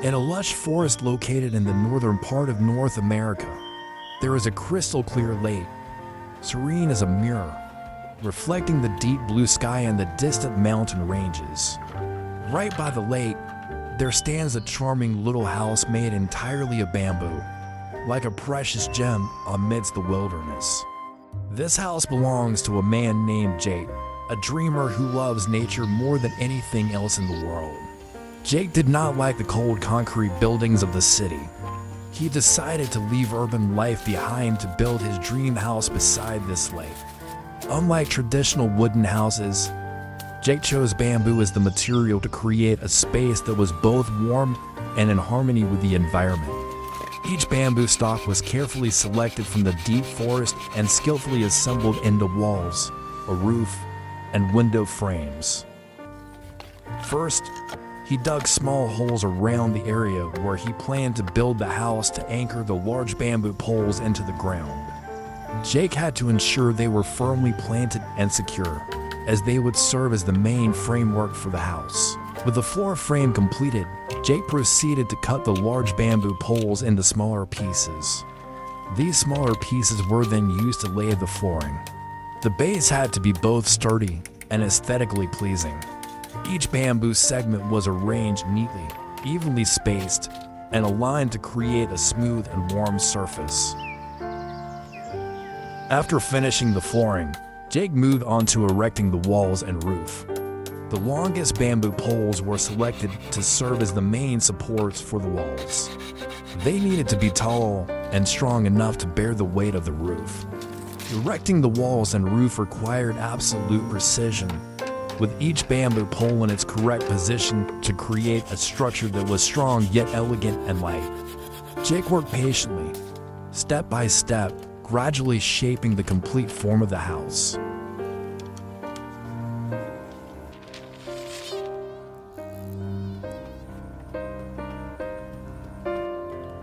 In a lush forest located in the northern part of North America, there is a crystal-clear lake, serene as a mirror, reflecting the deep blue sky and the distant mountain ranges. Right by the lake, there stands a charming little house made entirely of bamboo, like a precious gem amidst the wilderness. This house belongs to a man named Jake, a dreamer who loves nature more than anything else in the world. Jake did not like the cold concrete buildings of the city. He decided to leave urban life behind to build his dream house beside this lake. Unlike traditional wooden houses, Jake chose bamboo as the material to create a space that was both warm and in harmony with the environment. Each bamboo stalk was carefully selected from the deep forest and skillfully assembled into walls, a roof, and window frames. First, he dug small holes around the area where he planned to build the house to anchor the large bamboo poles into the ground. Jake had to ensure they were firmly planted and secure, as they would serve as the main framework for the house. With the floor frame completed, Jake proceeded to cut the large bamboo poles into smaller pieces. These smaller pieces were then used to lay the flooring. The base had to be both sturdy and aesthetically pleasing. Each bamboo segment was arranged neatly, evenly spaced, and aligned to create a smooth and warm surface. After finishing the flooring, Jake moved on to erecting the walls and roof. The longest bamboo poles were selected to serve as the main supports for the walls. They needed to be tall and strong enough to bear the weight of the roof. Erecting the walls and roof required absolute precision, with each bamboo pole in its correct position to create a structure that was strong yet elegant and light. Jake worked patiently, step by step, gradually shaping the complete form of the house.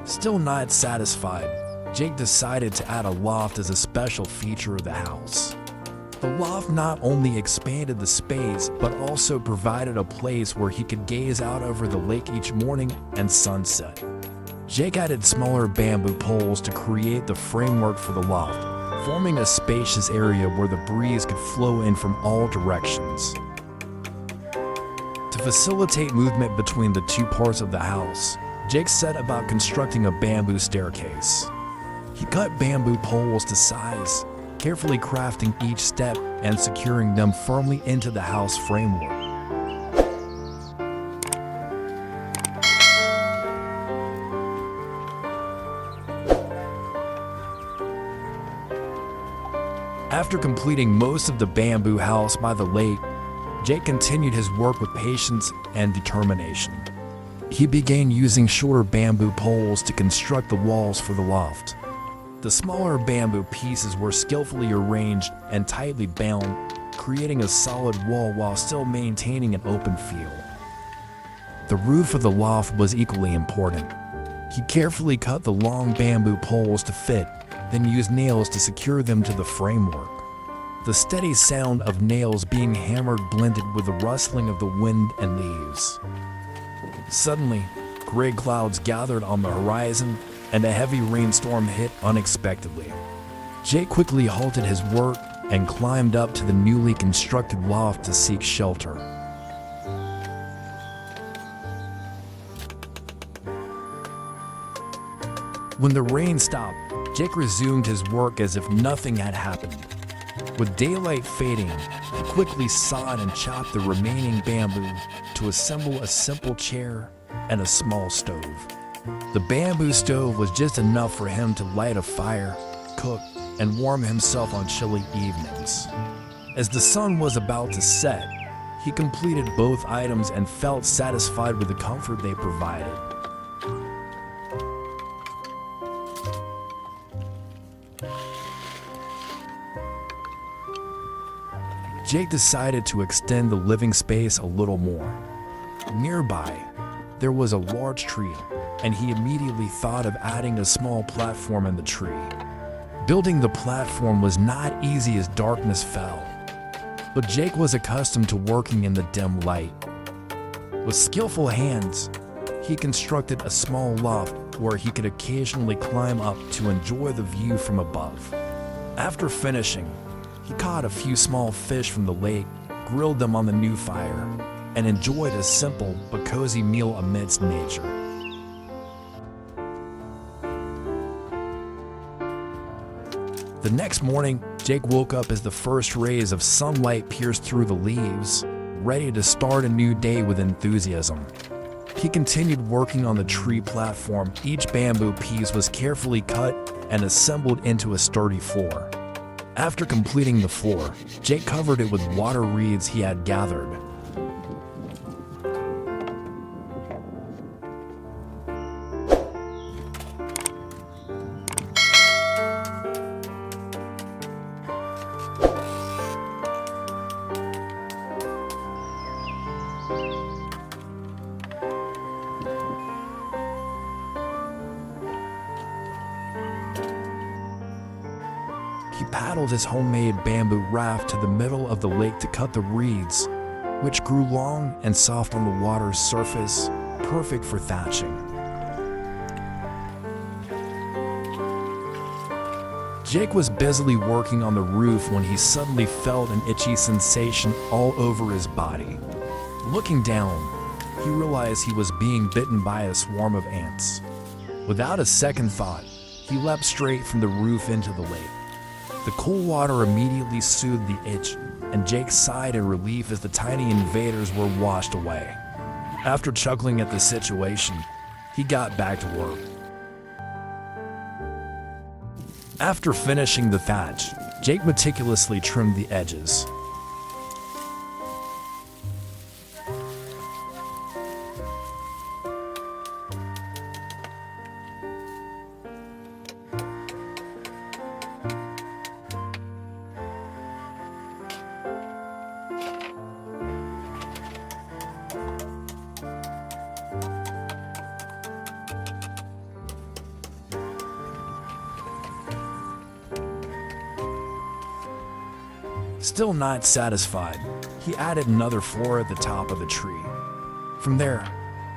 Still not satisfied, Jake decided to add a loft as a special feature of the house. The loft not only expanded the space, but also provided a place where he could gaze out over the lake each morning and sunset. Jake added smaller bamboo poles to create the framework for the loft, forming a spacious area where the breeze could flow in from all directions. To facilitate movement between the two parts of the house, Jake set about constructing a bamboo staircase. He cut bamboo poles to size, carefully crafting each step and securing them firmly into the house framework. After completing most of the bamboo house by the lake, Jake continued his work with patience and determination. He began using shorter bamboo poles to construct the walls for the loft. The smaller bamboo pieces were skillfully arranged and tightly bound, creating a solid wall while still maintaining an open feel. The roof of the loft was equally important. He carefully cut the long bamboo poles to fit, then used nails to secure them to the framework. The steady sound of nails being hammered blended with the rustling of the wind and leaves. Suddenly, gray clouds gathered on the horizon and a heavy rainstorm hit unexpectedly. Jake quickly halted his work and climbed up to the newly constructed loft to seek shelter. When the rain stopped, Jake resumed his work as if nothing had happened. With daylight fading, he quickly sawed and chopped the remaining bamboo to assemble a simple chair and a small stove. The bamboo stove was just enough for him to light a fire, cook, and warm himself on chilly evenings. As the sun was about to set, he completed both items and felt satisfied with the comfort they provided. Jake decided to extend the living space a little more. Nearby, there was a large tree, and he immediately thought of adding a small platform in the tree. Building the platform was not easy as darkness fell, but Jake was accustomed to working in the dim light. With skillful hands, he constructed a small loft where he could occasionally climb up to enjoy the view from above. After finishing, he caught a few small fish from the lake, grilled them on the new fire, and enjoyed a simple but cozy meal amidst nature. The next morning, Jake woke up as the first rays of sunlight pierced through the leaves, ready to start a new day with enthusiasm. He continued working on the tree platform. Each bamboo piece was carefully cut and assembled into a sturdy floor. After completing the floor, Jake covered it with water reeds he had gathered. He paddled his homemade bamboo raft to the middle of the lake to cut the reeds, which grew long and soft on the water's surface, perfect for thatching. Jake was busily working on the roof when he suddenly felt an itchy sensation all over his body. Looking down, he realized he was being bitten by a swarm of ants. Without a second thought, he leapt straight from the roof into the lake. The cool water immediately soothed the itch, and Jake sighed in relief as the tiny invaders were washed away. After chuckling at the situation, he got back to work. After finishing the thatch, Jake meticulously trimmed the edges. Still not satisfied, he added another floor at the top of the tree. From there,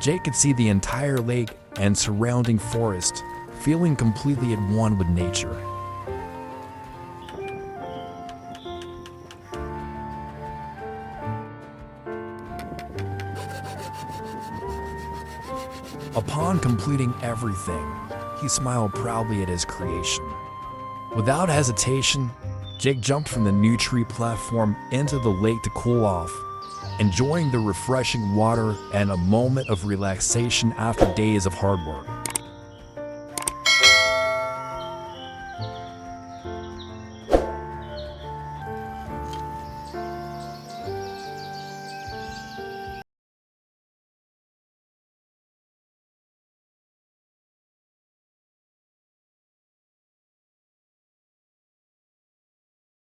Jake could see the entire lake and surrounding forest, feeling completely at one with nature. Upon completing everything, he smiled proudly at his creation. Without hesitation, Jake jumped from the new tree platform into the lake to cool off, enjoying the refreshing water and a moment of relaxation after days of hard work.